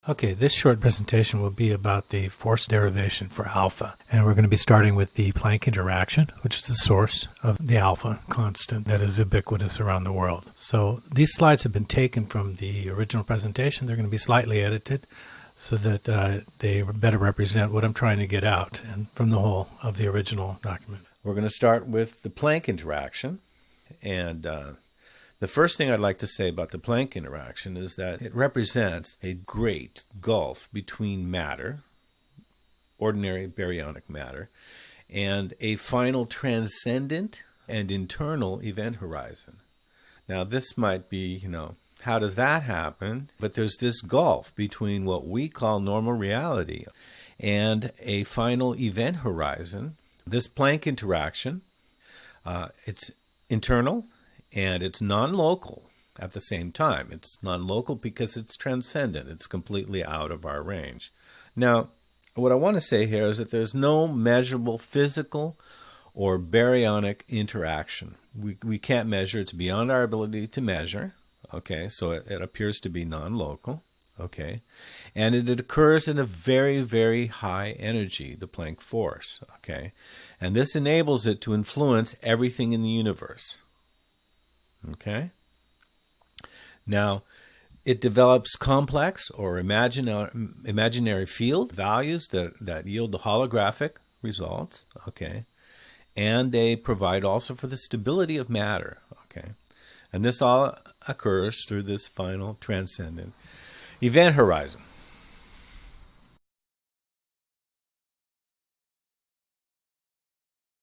Okay, this short presentation will be about the force derivation for alpha. And we're going to be starting with the Planck Interaction, which is the source of the alpha constant that is ubiquitous around the world. So these slides have been taken from the original presentation. They're going to be slightly edited so that they better represent what I'm trying to get out and from the whole of the original document. We're going to start with the Planck Interaction. And the first thing I'd like to say about the Planck interaction is that it represents a great gulf between matter, ordinary baryonic matter, and a final transcendent and internal event horizon. Now this might be, how does that happen? But there's this gulf between what we call normal reality and a final event horizon. This Planck interaction, it's internal, and it's non-local at the same time. It's non-local because it's transcendent. It's completely out of our range. Now, what I want to say here is that there's no measurable physical or baryonic interaction. We can't measure. It's beyond our ability to measure. Okay, so it appears to be non-local. Okay, and it occurs in a very, very high energy, the Planck force. Okay, and this enables it to influence everything in the universe. Okay. Now, it develops complex or imaginary field values that yield the holographic results. Okay. And they provide also for the stability of matter. Okay. And this all occurs through this final transcendent event horizon.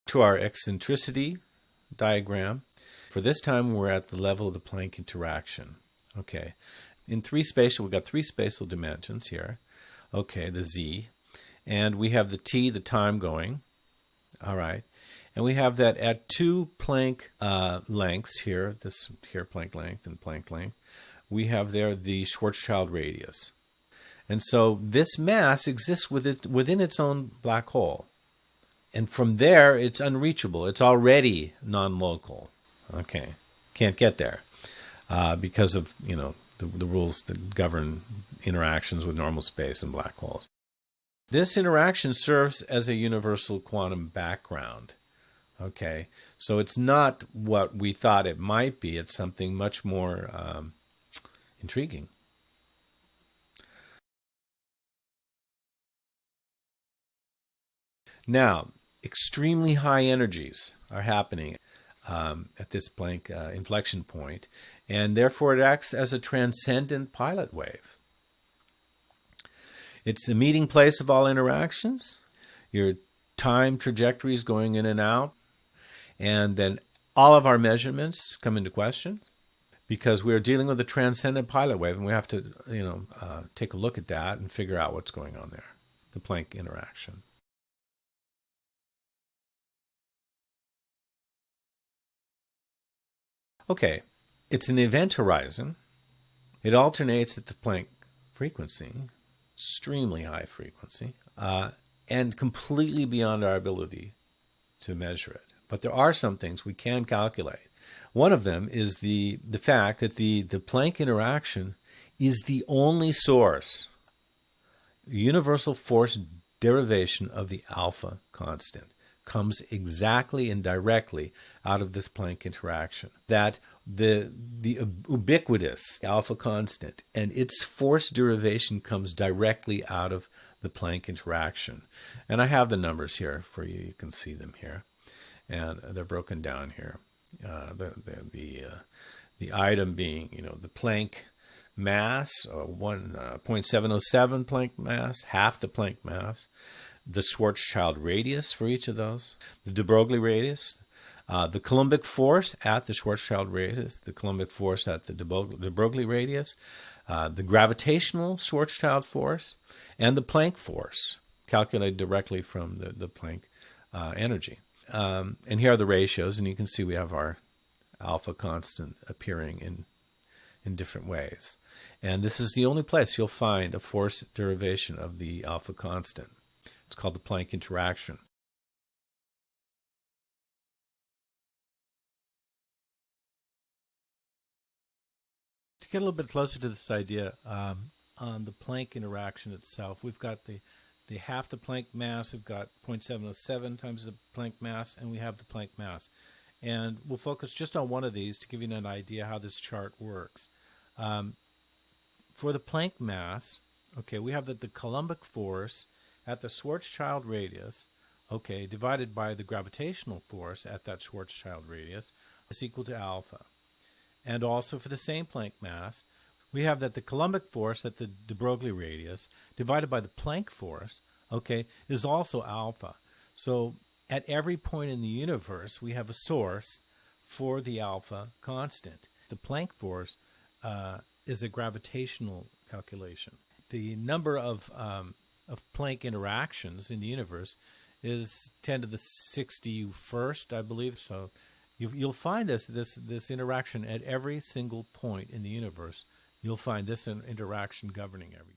To our eccentricity diagram. For this time, we're at the level of the Planck interaction. Okay, we've got three spatial dimensions here. Okay, the z, and we have the t, the time going. All right, and we have that at two Planck lengths here. This here Planck length and Planck length. We have there the Schwarzschild radius, and so this mass exists within its own black hole, and from there it's unreachable. It's already non-local. Okay, can't get there because of the rules that govern interactions with normal space and black holes. This interaction serves as a universal quantum background. Okay, so it's not what we thought it might be. It's something much more intriguing. Now, extremely high energies are happening at this Planck inflection point, and therefore it acts as a transcendent pilot wave. It's the meeting place of all interactions, your time trajectories going in and out, and then all of our measurements come into question because we're dealing with a transcendent pilot wave, and we have to take a look at that and figure out what's going on there, the Planck interaction. Okay, it's an event horizon. It alternates at the Planck frequency, extremely high frequency, and completely beyond our ability to measure it. But there are some things we can calculate. One of them is the fact that the Planck interaction is the only source, universal force derivation of the alpha constant. Comes exactly and directly out of this Planck interaction. That the ubiquitous alpha constant and its force derivation comes directly out of the Planck interaction. And I have the numbers here for you. You can see them here, and they're broken down here. The item being the Planck mass, 1.707 Planck mass, half the Planck mass. The Schwarzschild radius for each of those, the de Broglie radius, the Coulombic force at the Schwarzschild radius, the Coulombic force at the de Broglie radius, the gravitational Schwarzschild force, and the Planck force, calculated directly from the Planck energy. And here are the ratios, and you can see we have our alpha constant appearing in different ways. And this is the only place you'll find a force derivation of the alpha constant. It's called the Planck interaction. To get a little bit closer to this idea, on the Planck interaction itself. We've got the half the Planck mass, we've got 0.707 times the Planck mass, and we have the Planck mass. And we'll focus just on one of these to give you an idea how this chart works. For the Planck mass, okay, we have that the Coulombic force at the Schwarzschild radius, okay, divided by the gravitational force at that Schwarzschild radius is equal to alpha. And also for the same Planck mass, we have that the Coulombic force at the de Broglie radius divided by the Planck force, okay, is also alpha. So at every point in the universe, we have a source for the alpha constant. The Planck force is a gravitational calculation. The number of Planck interactions in the universe is 10 to the 61st, I believe. So you'll find this interaction at every single point in the universe. You'll find this interaction governing everything.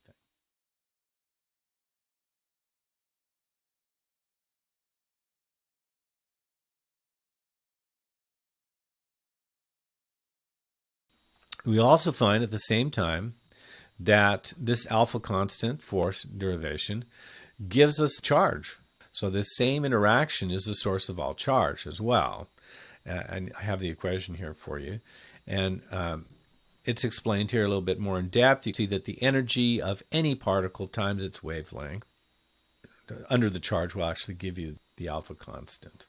We also find at the same time that this alpha constant force derivation gives us charge. So this same interaction is the source of all charge as well. And I have the equation here for you. And it's explained here a little bit more in depth. You see that the energy of any particle times its wavelength under the charge will actually give you the alpha constant.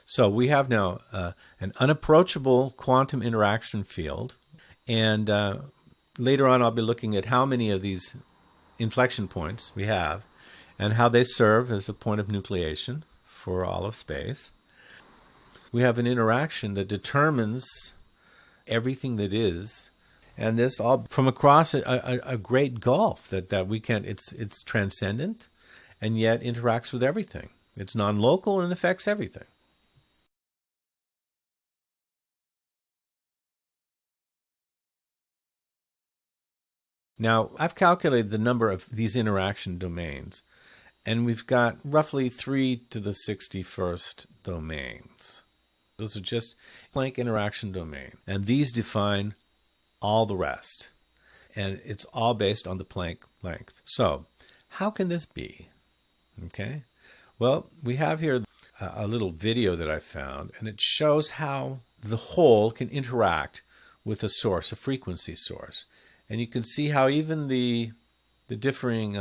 So we have now an unapproachable quantum interaction field. And later on I'll be looking at how many of these inflection points we have and how they serve as a point of nucleation for all of space. We have an interaction that determines everything that is, and this all from across a great gulf that we can't. It's transcendent, and yet interacts with everything. It's non-local and affects everything. Now, I've calculated the number of these interaction domains, and we've got roughly 3 to the 61st domains. Those are just Planck interaction domain, and these define all the rest. And it's all based on the Planck length. So, how can this be? Okay. Well, we have here a little video that I found, and it shows how the whole can interact with a source, a frequency source. And you can see how even the differing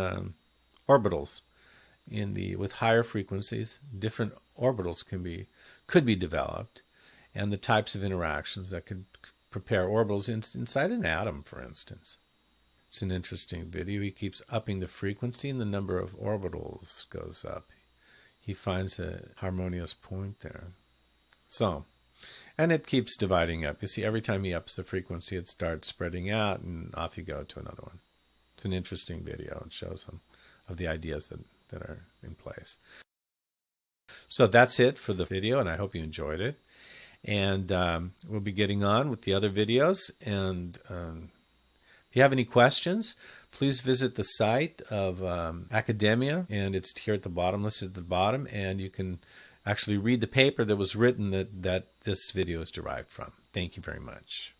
orbitals with higher frequencies, different orbitals could be developed, and the types of interactions that could prepare orbitals inside an atom, for instance. It's an interesting video. He keeps upping the frequency, and the number of orbitals goes up. He finds a harmonious point there. So. And it keeps dividing up. You see, every time he ups the frequency, it starts spreading out, and off you go to another one. It's an interesting video. It shows some of the ideas that are in place. So that's it for the video, and I hope you enjoyed it. And we'll be getting on with the other videos. And if you have any questions, please visit the site of Academia, and it's here at the bottom, listed at the bottom, and you can actually read the paper that was written that this video is derived from. Thank you very much.